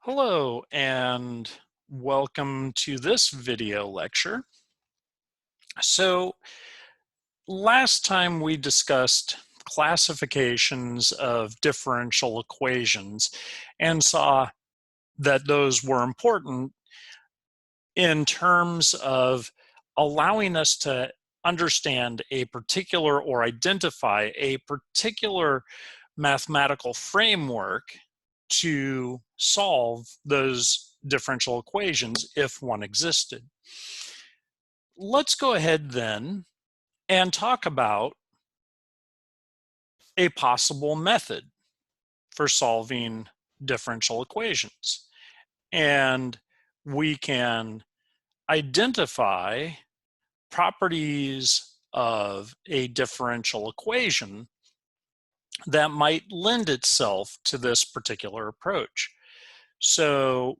Hello and welcome to this video lecture. So last time we discussed classifications of differential equations and saw that those were important in terms of allowing us to understand a particular or identify a particular mathematical framework to solve those differential equations if one existed. Let's go ahead then and talk about a possible method for solving differential equations. And we can identify properties of a differential equation that might lend itself to this particular approach. So,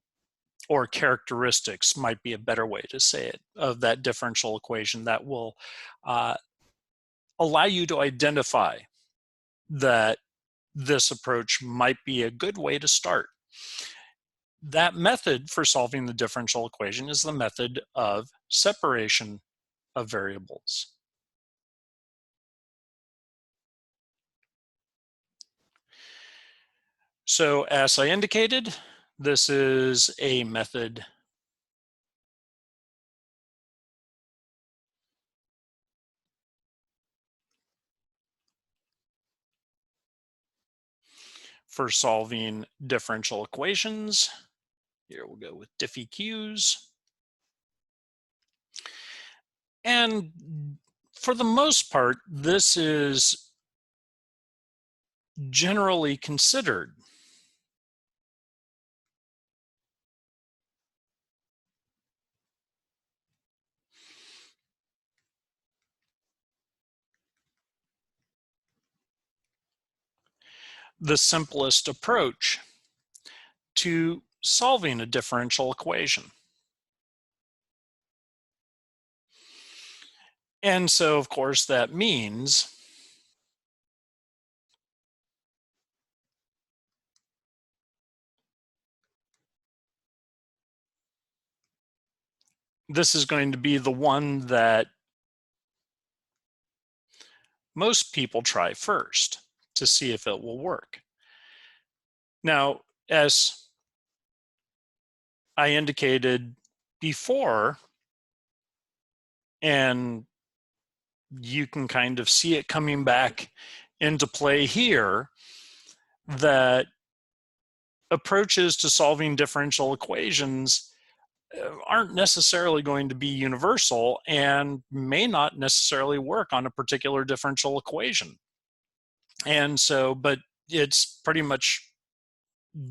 or characteristics might be a better way to say it, of that differential equation that will allow you to identify that this approach might be a good way to start. That method for solving the differential equation is the method of separation of variables. So as I indicated, this is a method for solving differential equations. Here we'll go with diffeqs. And for the most part, this is generally considered the simplest approach to solving a differential equation. And so, of course, that means this is going to be the one that most people try first to see if it will work. Now, as I indicated before, and you can kind of see it coming back into play here, that approaches to solving differential equations aren't necessarily going to be universal and may not necessarily work on a particular differential equation. And so, but it's pretty much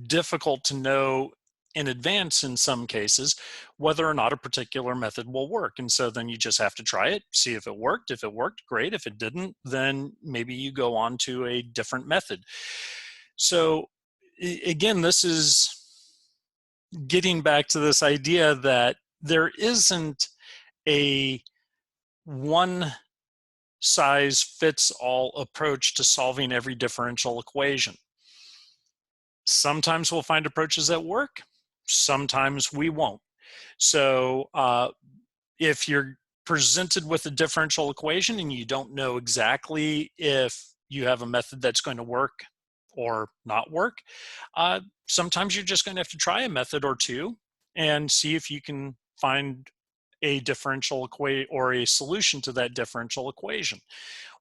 difficult to know in advance in some cases whether or not a particular method will work. And so then you just have to try it, see if it worked. If it worked, great. If it didn't, then maybe you go on to a different method. So again, this is getting back to this idea that there isn't a one size fits all approach to solving every differential equation. Sometimes we'll find approaches that work, sometimes we won't. So if you're presented with a differential equation and you don't know exactly if you have a method that's going to work or not work, sometimes you're just going to have to try a method or two and see if you can find a differential equation or a solution to that differential equation.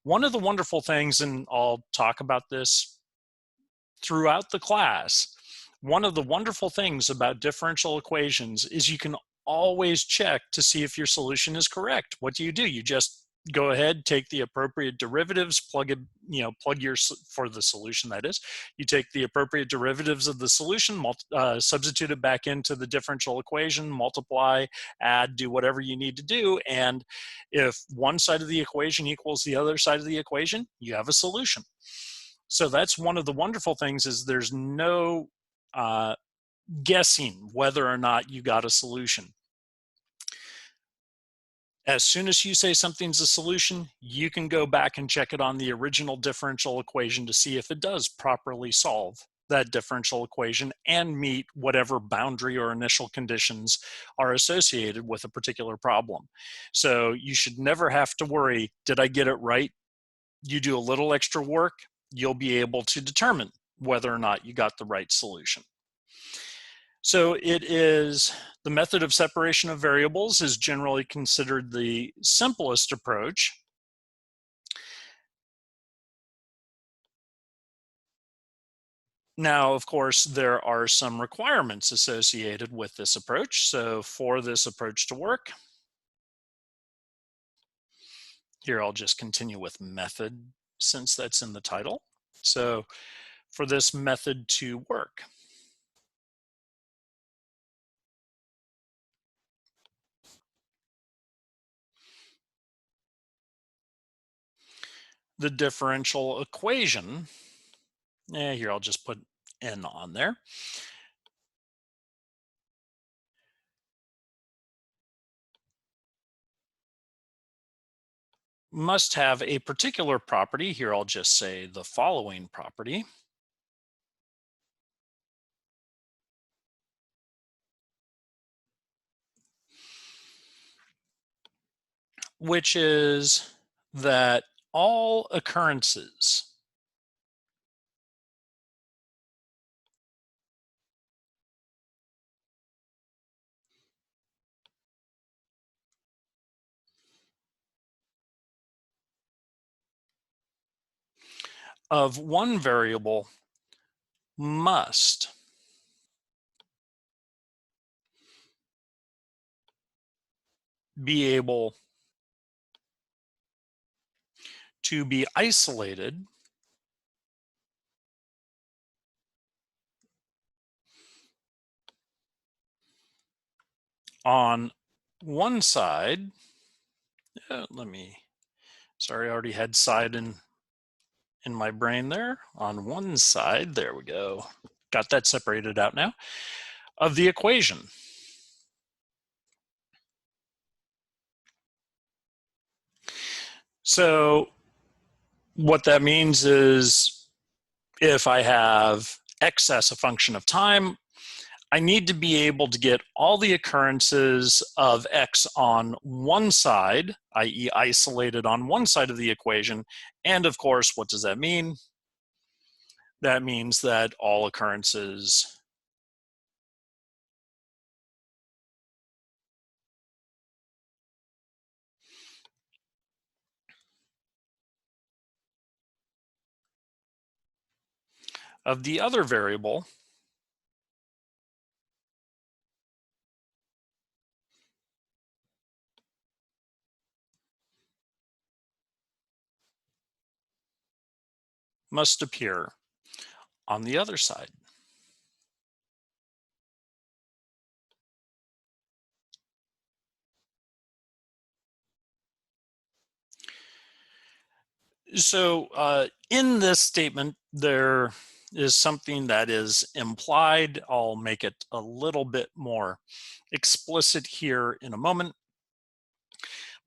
One of the wonderful things, and I'll talk about this throughout the class, one of the wonderful things about differential equations is you can always check to see if your solution is correct. What do? You just go ahead, take the appropriate derivatives, plug your, for the solution that is, you take the appropriate derivatives of the solution, substitute it back into the differential equation, multiply, add, do whatever you need to do. And if one side of the equation equals the other side of the equation, you have a solution. So that's one of the wonderful things, is there's no guessing whether or not you got a solution. As soon as you say something's a solution, you can go back and check it on the original differential equation to see if it does properly solve that differential equation and meet whatever boundary or initial conditions are associated with a particular problem. So you should never have to worry, did I get it right? You do a little extra work, you'll be able to determine whether or not you got the right solution. So it is, the method of separation of variables is generally considered the simplest approach. Now, of course, there are some requirements associated with this approach. So for this approach to work, here I'll just continue with method since that's in the title. So for this method to work, the differential equation, here I'll just put n on there, must have a particular property. Here I'll just say the following property, which is that all occurrences of one variable must be able to be isolated on one side. Sorry, I already had side in my brain there. On one side, there we go. Got that separated out now, of the equation. So what that means is if I have x as a function of time, I need to be able to get all the occurrences of x on one side, i.e. isolated on one side of the equation. And of course, what does that mean? That means that all occurrences of the other variable must appear on the other side. So in this statement, there is something that is implied. I'll make it a little bit more explicit here in a moment.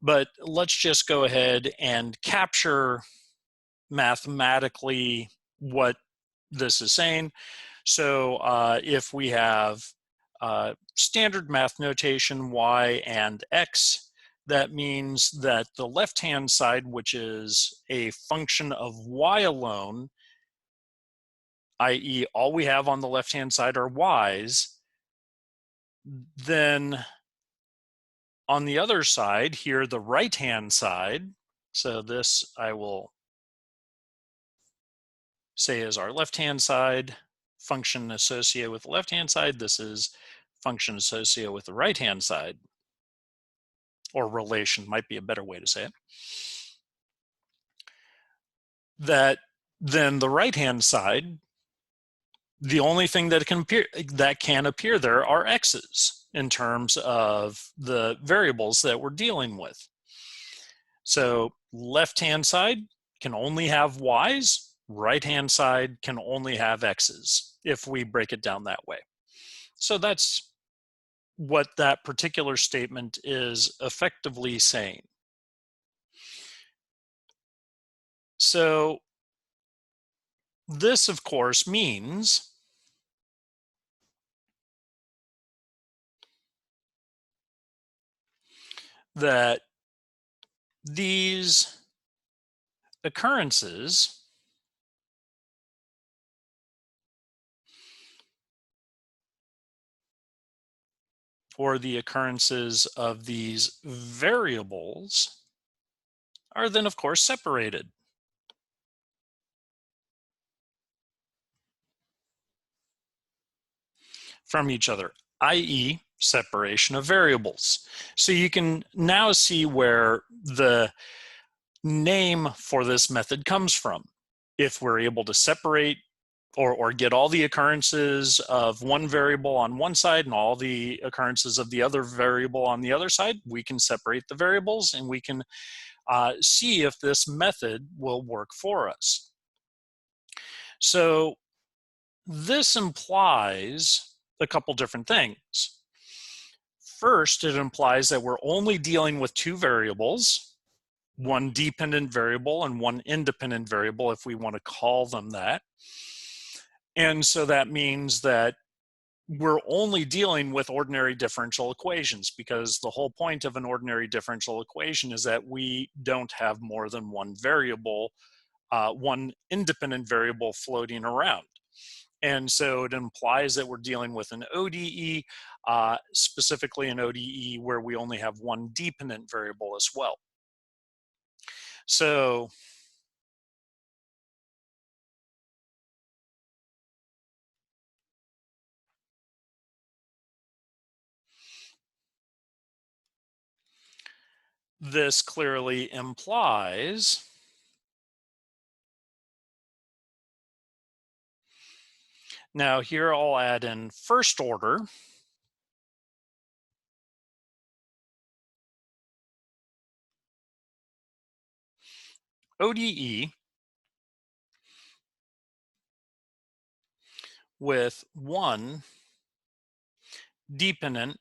But let's just go ahead and capture mathematically what this is saying. So if we have standard math notation y and x, that means that the left-hand side, which is a function of y alone, i.e. all we have on the left-hand side are y's, then on the other side here, the right-hand side, so this I will say is our left-hand side, function associated with the left-hand side. This is function associated with the right-hand side, or relation might be a better way to say it. That then the right-hand side, the only thing that can appear there are x's in terms of the variables that we're dealing with. So left-hand side can only have y's, right-hand side can only have x's if we break it down that way. So that's what that particular statement is effectively saying. So this, of course, means that these occurrences or the occurrences of these variables are then, of course, separated from each other, i.e., separation of variables. So you can now see where the name for this method comes from. If we're able to separate or get all the occurrences of one variable on one side and all the occurrences of the other variable on the other side, we can separate the variables and we can see if this method will work for us. So this implies a couple different things. First, it implies that we're only dealing with two variables, one dependent variable and one independent variable, if we want to call them that. And so that means that we're only dealing with ordinary differential equations, because the whole point of an ordinary differential equation is that we don't have more than one variable, one independent variable floating around. And so it implies that we're dealing with an ODE, specifically an ODE where we only have one dependent variable as well. So this clearly implies now here I'll add in first order. ODE with one dependent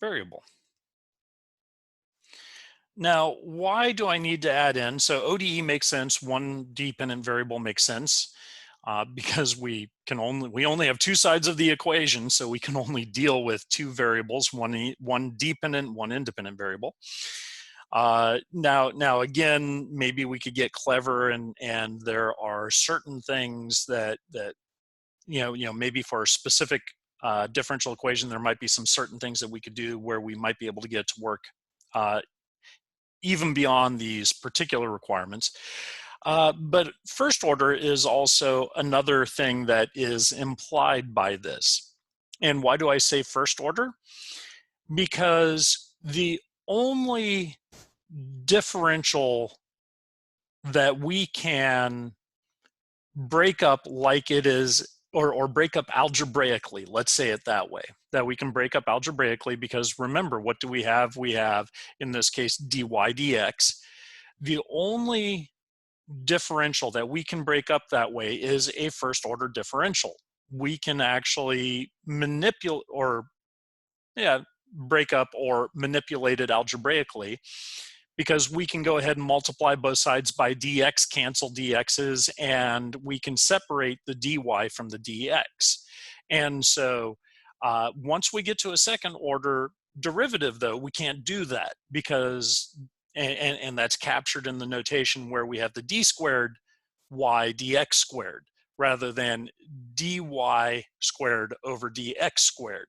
variable. Now, why do I need to add in? So ODE makes sense. One dependent variable makes sense because we only have two sides of the equation, so we can only deal with two variables, one dependent, one independent variable. Now again, maybe we could get clever, and there are certain things that maybe for a specific differential equation, there might be some certain things that we could do where we might be able to get to work even beyond these particular requirements. But first order is also another thing that is implied by this. And why do I say first order? Because the only differential that we can break up like it is, or break up algebraically, let's say it that way, that we can break up algebraically, because remember, what do we have? We have, in this case, dy dx. The only differential that we can break up that way is a first order differential. We can actually manipulate break up or manipulate it algebraically, because we can go ahead and multiply both sides by dx, cancel dx's, and we can separate the dy from the dx. And so once we get to a second order derivative, though, we can't do that, because, and that's captured in the notation where we have the d squared y dx squared rather than dy squared over dx squared.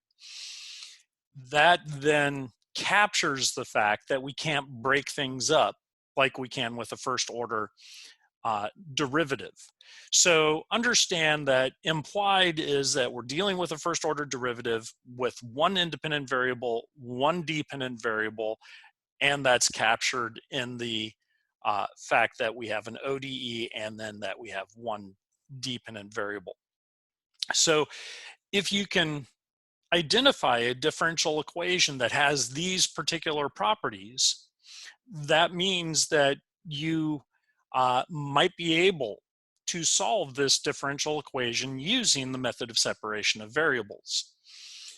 That then captures the fact that we can't break things up like we can with a first order derivative. So understand that implied is that we're dealing with a first order derivative with one independent variable, one dependent variable, and that's captured in the fact that we have an ODE and then that we have one dependent variable. So if you can identify a differential equation that has these particular properties, that means that you might be able to solve this differential equation using the method of separation of variables.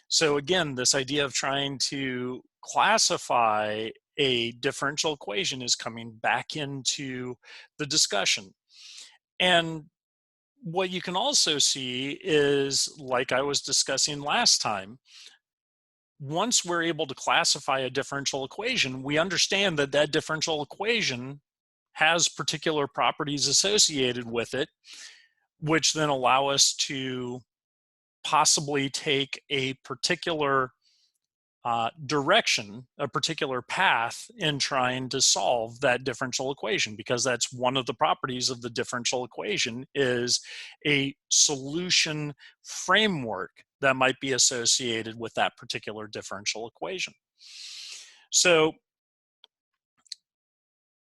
So again, this idea of trying to classify a differential equation is coming back into the discussion. And what you can also see is, like I was discussing last time, once we're able to classify a differential equation, we understand that that differential equation has particular properties associated with it, which then allow us to possibly take a particular direction, a particular path in trying to solve that differential equation, because that's one of the properties of the differential equation is a solution framework that might be associated with that particular differential equation. So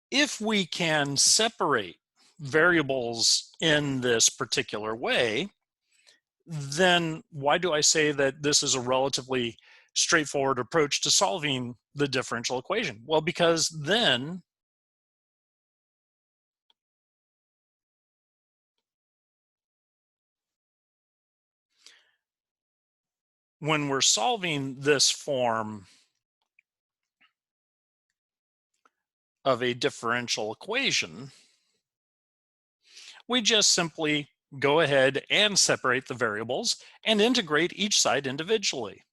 if we can separate variables in this particular way, then why do I say that this is a relatively straightforward approach to solving the differential equation? Well, because then when we're solving this form of a differential equation, we just simply go ahead and separate the variables and integrate each side individually.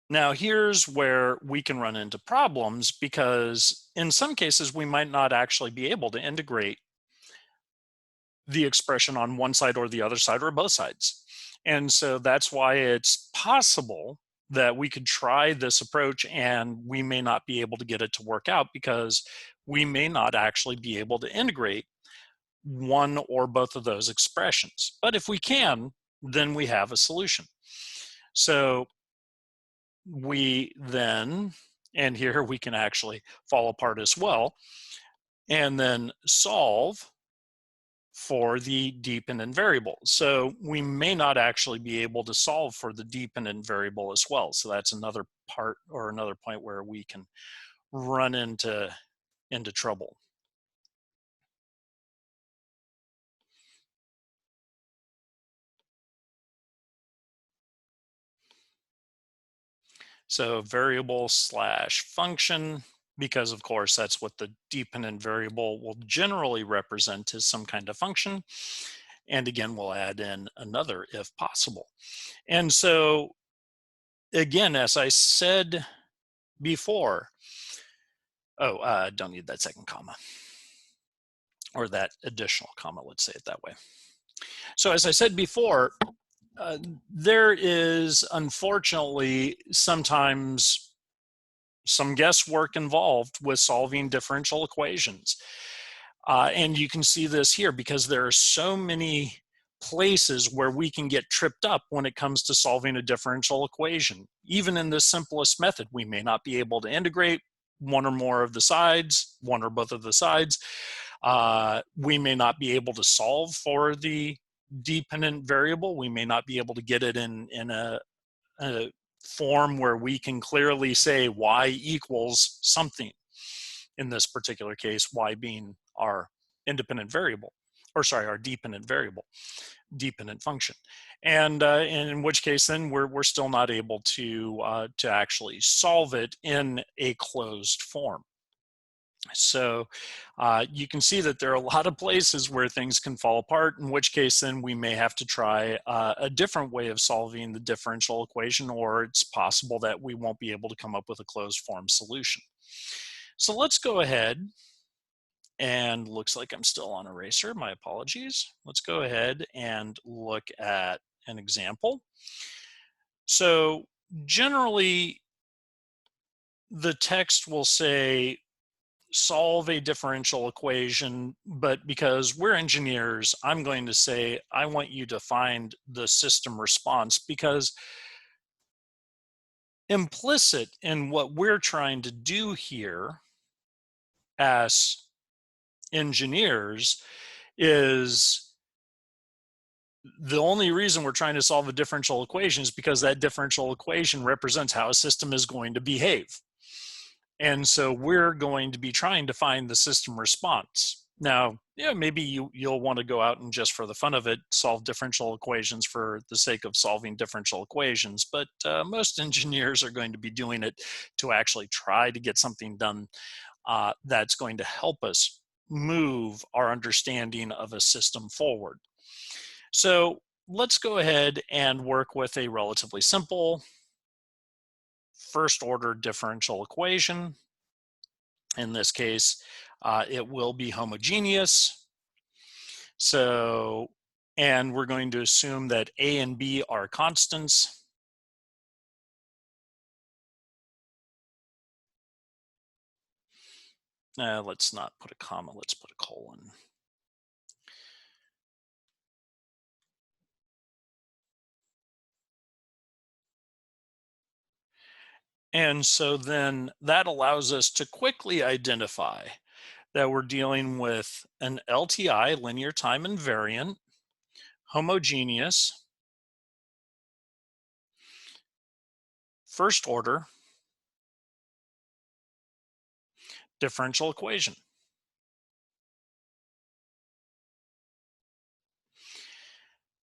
Now, here's where we can run into problems, because in some cases, we might not actually be able to integrate the expression on one side or the other side or both sides. And so that's why it's possible that we could try this approach and we may not be able to get it to work out, because we may not actually be able to integrate one or both of those expressions. But if we can, then we have a solution. So we then, and here we can actually fall apart as well, and then solve for the dependent variable. So we may not actually be able to solve for the dependent variable as well. So that's another part or another point where we can run into trouble. So variable slash function, because of course that's what the dependent variable will generally represent, is some kind of function. And again, we'll add in another if possible. And so again, as I said before, don't need that second comma, or that additional comma, let's say it that way. So as I said before, there is unfortunately sometimes some guesswork involved with solving differential equations. And you can see this here because there are so many places where we can get tripped up when it comes to solving a differential equation. Even in the simplest method, we may not be able to integrate one or more of the sides, one or both of the sides. We may not be able to solve for the dependent variable. We may not be able to get it in a form where we can clearly say y equals something. In this particular case, y being our independent variable, or sorry, our dependent variable, dependent function. And in which case then we're still not able to actually solve it in a closed form. So you can see that there are a lot of places where things can fall apart, in which case then we may have to try a different way of solving the differential equation, or it's possible that we won't be able to come up with a closed form solution. So let's go ahead, and looks like I'm still on eraser, my apologies. Let's go ahead and look at an example. So generally, the text will say, solve a differential equation, but because we're engineers, I'm going to say, I want you to find the system response, because implicit in what we're trying to do here as engineers is the only reason we're trying to solve a differential equation is because that differential equation represents how a system is going to behave. And so we're going to be trying to find the system response. Now, yeah, maybe you'll want to go out and just for the fun of it, solve differential equations for the sake of solving differential equations. But most engineers are going to be doing it to actually try to get something done that's going to help us move our understanding of a system forward. So let's go ahead and work with a relatively simple first order differential equation. In this case, it will be homogeneous. So, and we're going to assume that A and B are constants. Let's not put a comma, let's put a colon. And so then that allows us to quickly identify that we're dealing with an LTI, linear time invariant, homogeneous, first order differential equation.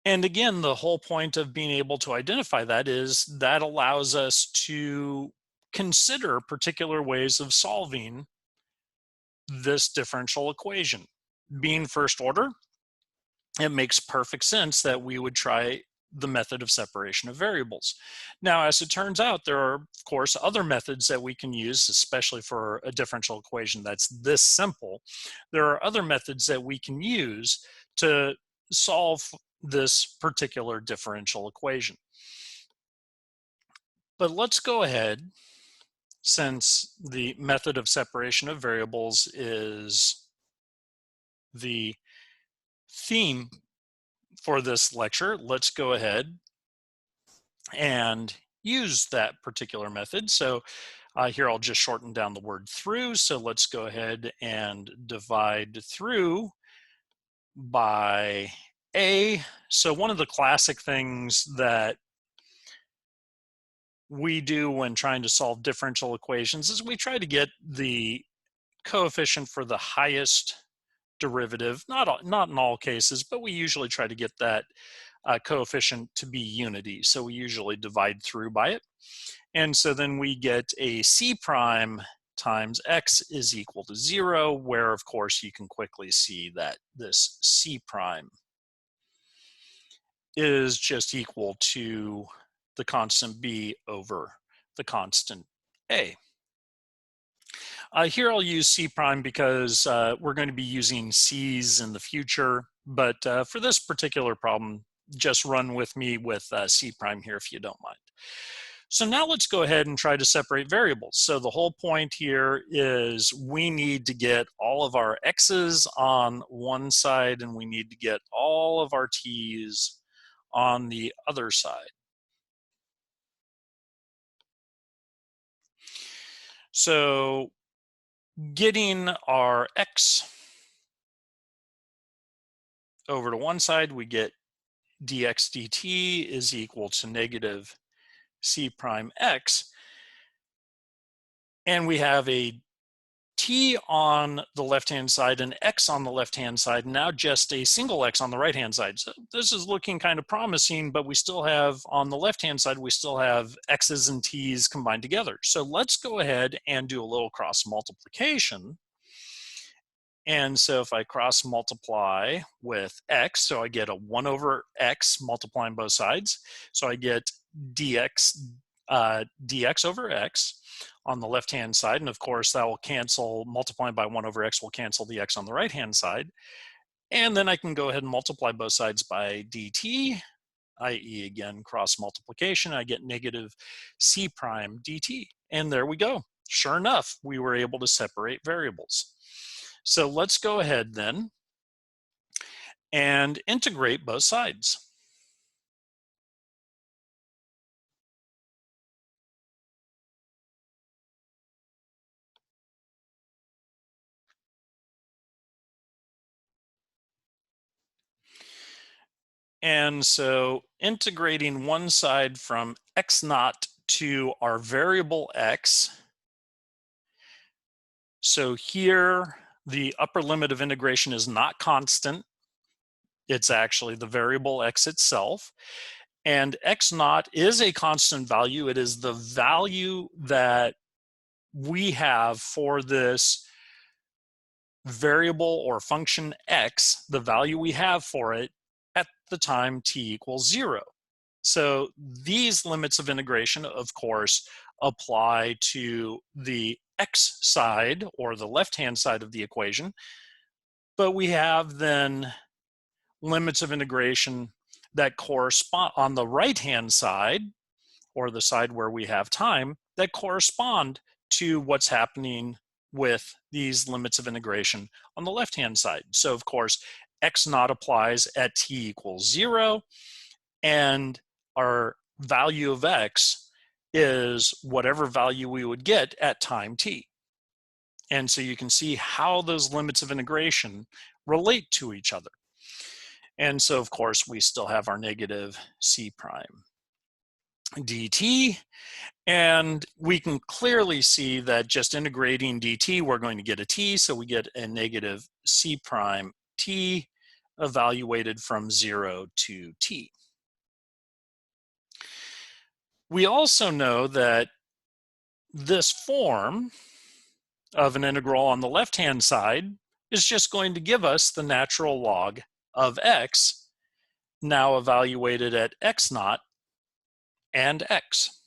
And again, the whole point of being able to identify that is that allows us to consider particular ways of solving this differential equation. Being first order, it makes perfect sense that we would try the method of separation of variables. Now, as it turns out, there are, of course, other methods that we can use, especially for a differential equation that's this simple. There are other methods that we can use to solve this particular differential equation. But let's go ahead, since the method of separation of variables is the theme for this lecture, let's go ahead and use that particular method. So here I'll just shorten down the word through. So let's go ahead and divide through by A. So one of the classic things that we do when trying to solve differential equations is we try to get the coefficient for the highest derivative, not in all cases, but we usually try to get that coefficient to be unity. So we usually divide through by it. And so then we get a C prime times X is equal to 0, where of course you can quickly see that this C prime is just equal to the constant B over the constant A. Here I'll use C prime because we're going to be using C's in the future, but for this particular problem, just run with me with C prime here if you don't mind. So now let's go ahead and try to separate variables. So the whole point here is we need to get all of our X's on one side and we need to get all of our T's on the other side. So getting our X over to one side, we get dx dt is equal to negative C prime X. And we have a T on the left-hand side and X on the left-hand side, now just a single X on the right-hand side. So this is looking kind of promising, but we still have, on the left-hand side, we still have X's and T's combined together. So let's go ahead and do a little cross multiplication. And so if I cross multiply with X, so I get a 1 over X multiplying both sides. So I get dx over X on the left-hand side. And of course, that will cancel, multiplying by 1 over X will cancel the X on the right-hand side. And then I can go ahead and multiply both sides by dt, i.e. again, cross multiplication. I get negative C prime dt. And there we go. Sure enough, we were able to separate variables. So let's go ahead then and integrate both sides. And so integrating one side from x naught to our variable x. So here the upper limit of integration is not constant. It's actually the variable x itself. And x naught is a constant value. It is the value that we have for this variable or function x, the value we have for it at the time t equals 0. So these limits of integration, of course, apply to the x side or the left-hand side of the equation, but we have then limits of integration that correspond on the right-hand side, or the side where we have time, that correspond to what's happening with these limits of integration on the left-hand side. So of course, x naught applies at t equals 0, and our value of x is whatever value we would get at time t. And so you can see how those limits of integration relate to each other. And so of course, we still have our negative c prime dt. And we can clearly see that just integrating dt, we're going to get a t, so we get a negative c prime t evaluated from 0 to t. We also know that this form of an integral on the left-hand side is just going to give us the natural log of x, now evaluated at x naught and x.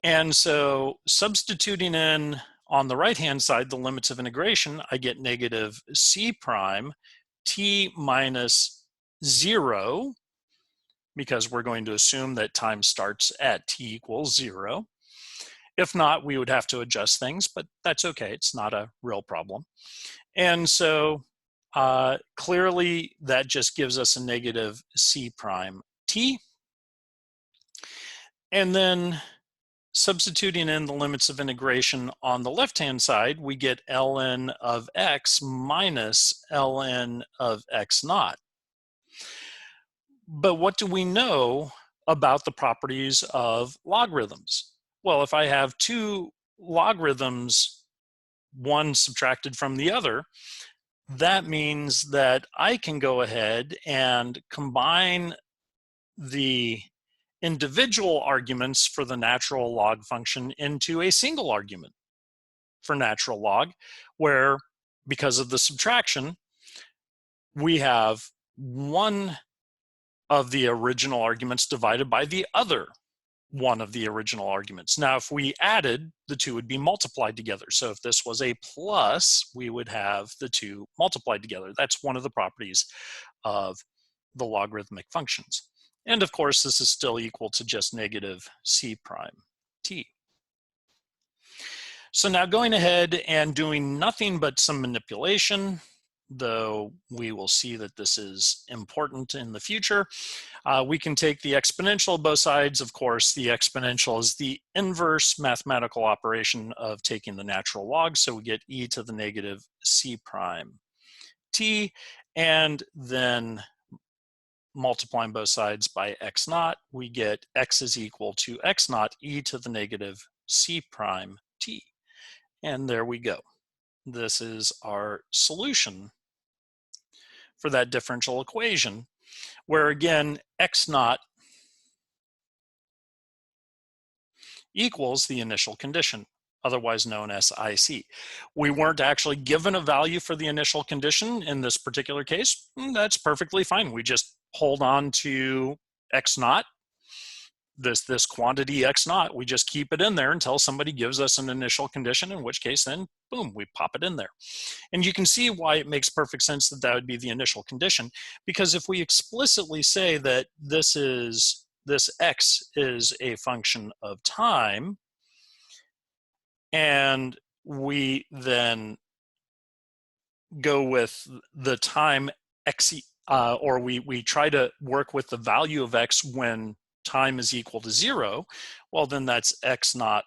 And so substituting in on the right-hand side the limits of integration, I get negative c prime t minus 0, because we're going to assume that time starts at t equals 0. If not, we would have to adjust things, but that's okay. It's not a real problem. And so clearly that just gives us a negative c prime t. And then substituting in the limits of integration on the left-hand side, we get ln of x minus ln of x naught. But what do we know about the properties of logarithms? Well, if I have two logarithms, one subtracted from the other, that means that I can go ahead and combine the individual arguments for the natural log function into a single argument for natural log, where because of the subtraction, we have one of the original arguments divided by the other one of the original arguments. Now, if we added, the two would be multiplied together. So if this was a plus, we would have the two multiplied together. That's one of the properties of the logarithmic functions. And of course, this is still equal to just negative c prime t. So now going ahead and doing nothing but some manipulation, though we will see that this is important in the future, we can take the exponential of both sides. Of course, the exponential is the inverse mathematical operation of taking the natural log. So we get e to the negative c prime t, and then multiplying both sides by x naught, we get x is equal to x naught e to the negative c prime t. And there we go. This is our solution for that differential equation, where again, x naught equals the initial condition, otherwise known as IC. We weren't actually given a value for the initial condition in this particular case. That's perfectly fine. We just hold on to x naught, this quantity x naught, we just keep it in there until somebody gives us an initial condition, in which case then, boom, we pop it in there. And you can see why it makes perfect sense that that would be the initial condition, because if we explicitly say that this x is a function of time, and we then go with the time x, or we try to work with the value of x when time is equal to 0, well, then that's x naught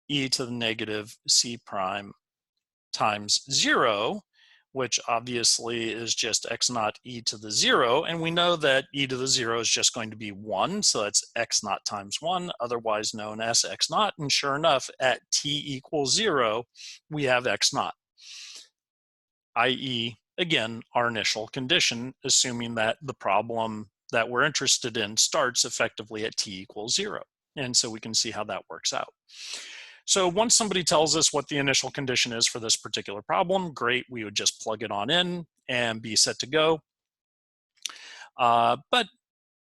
e to the negative c prime times 0, which obviously is just x naught e to the 0. And we know that e to the 0 is just going to be 1. So that's x naught times 1, otherwise known as x naught. And sure enough, at t equals 0, we have x naught. i.e., again, our initial condition, assuming that the problem that we're interested in starts effectively at t equals 0. And so we can see how that works out. So once somebody tells us what the initial condition is for this particular problem, great, we would just plug it on in and be set to go. But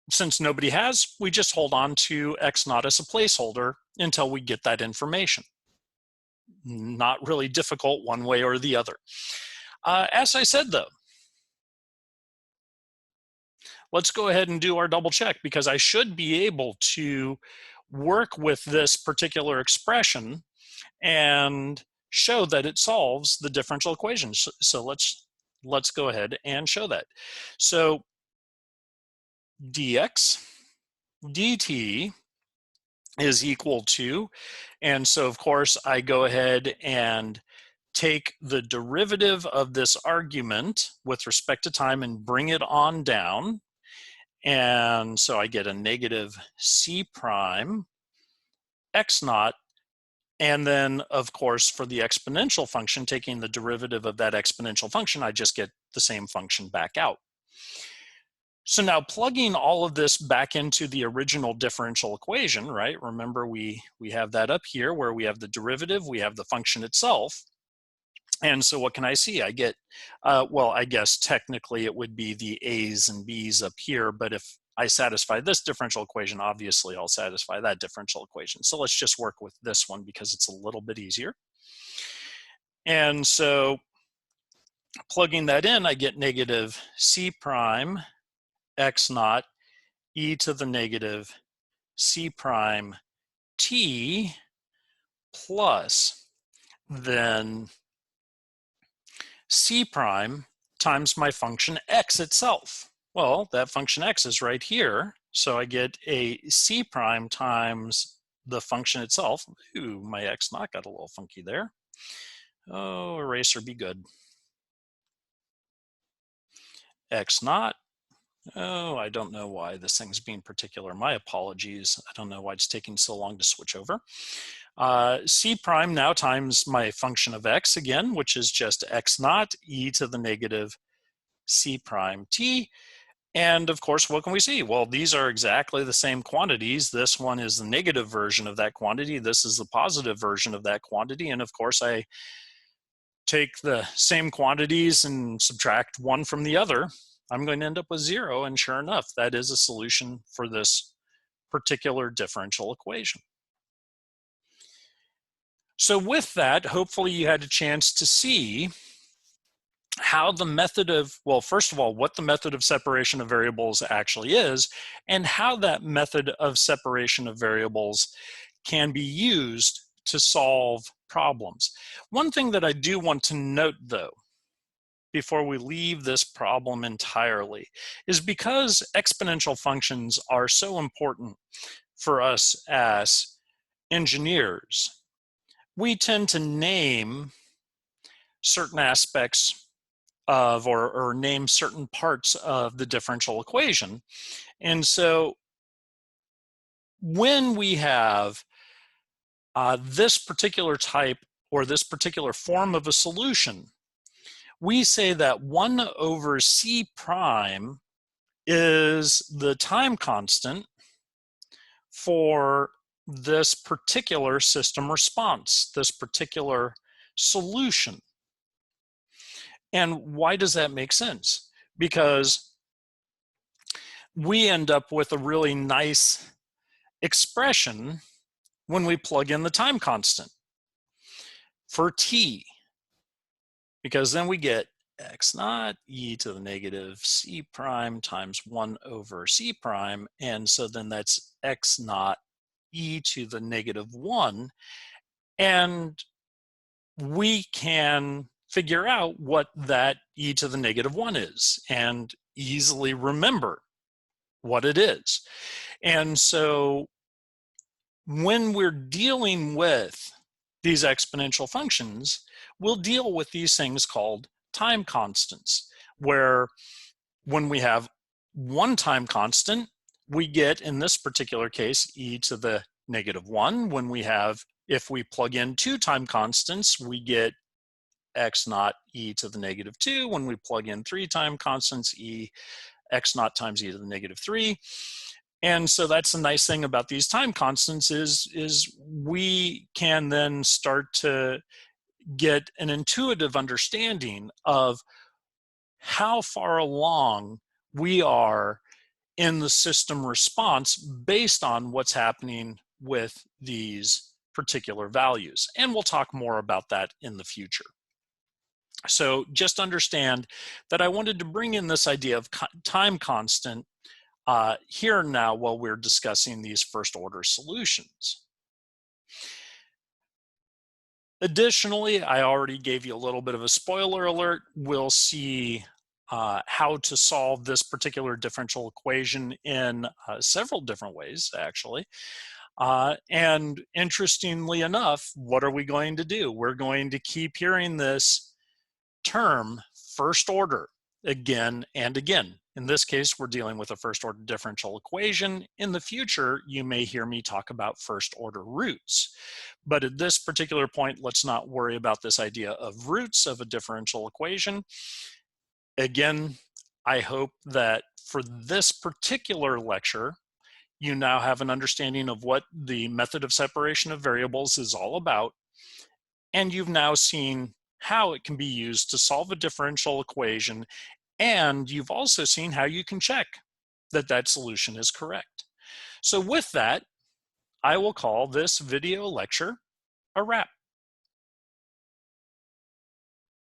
since nobody has, we just hold on to x naught as a placeholder until we get that information. Not really difficult one way or the other. As I said, though, let's go ahead and do our double check, because I should be able to work with this particular expression and show that it solves the differential equation. So let's go ahead and show that. So dx dt is equal to, and so of course I go ahead and take the derivative of this argument with respect to time and bring it on down. And so I get a negative c prime x naught. And then, of course, for the exponential function, taking the derivative of that exponential function, I just get the same function back out. So now plugging all of this back into the original differential equation, right? Remember, we have that up here where we have the derivative, we have the function itself. And so what can I see? I get, well, I guess technically it would be the a's and b's up here, but if I satisfy this differential equation, obviously I'll satisfy that differential equation. So let's just work with this one because it's a little bit easier. And so plugging that in, I get negative c prime x naught e to the negative c prime t plus then c prime times my function x itself. Well, that function x is right here, so I get a c prime times the function itself. Ooh, my x naught got a little funky there. Oh, eraser, be good. X naught. Oh, I don't know why this thing's being particular. My apologies. I don't know why it's taking so long to switch over. C prime now times my function of x again, which is just x naught e to the negative c prime t. And of course, what can we see? Well, these are exactly the same quantities. This one is the negative version of that quantity. This is the positive version of that quantity. And of course, I take the same quantities and subtract one from the other. I'm going to end up with 0. And sure enough, that is a solution for this particular differential equation. So with that, hopefully you had a chance to see how the method of, well, first of all, what the method of separation of variables actually is, and how that method of separation of variables can be used to solve problems. One thing that I do want to note, though, before we leave this problem entirely, is because exponential functions are so important for us as engineers, we tend to name certain aspects of, or name certain parts of the differential equation. And so when we have this particular type or this particular form of a solution, we say that 1 over c prime is the time constant for this particular system response, this particular solution. And why does that make sense? Because we end up with a really nice expression when we plug in the time constant for t, because then we get x naught e to the negative c prime times 1 over c prime, and so then that's x naught e to the negative 1, and we can figure out what that e to the negative 1 is and easily remember what it is. And so when we're dealing with these exponential functions, we'll deal with these things called time constants, where when we have one time constant, we get, in this particular case, e to the negative 1. When we have, if we plug in 2 time constants, we get x naught e to the negative 2. When we plug in 3 time constants, e x naught times e to the negative 3. And so that's the nice thing about these time constants is we can then start to get an intuitive understanding of how far along we are in the system response based on what's happening with these particular values. And we'll talk more about that in the future. So just understand that I wanted to bring in this idea of time constant here now while we're discussing these first order solutions. Additionally, I already gave you a little bit of a spoiler alert. We'll see how to solve this particular differential equation in several different ways, actually. And interestingly enough, what are we going to do? We're going to keep hearing this term, first order, again and again. In this case, we're dealing with a first order differential equation. In the future, you may hear me talk about first order roots. But at this particular point, let's not worry about this idea of roots of a differential equation. Again, I hope that for this particular lecture, you now have an understanding of what the method of separation of variables is all about. And you've now seen how it can be used to solve a differential equation. And you've also seen how you can check that that solution is correct. So with that, I will call this video lecture a wrap.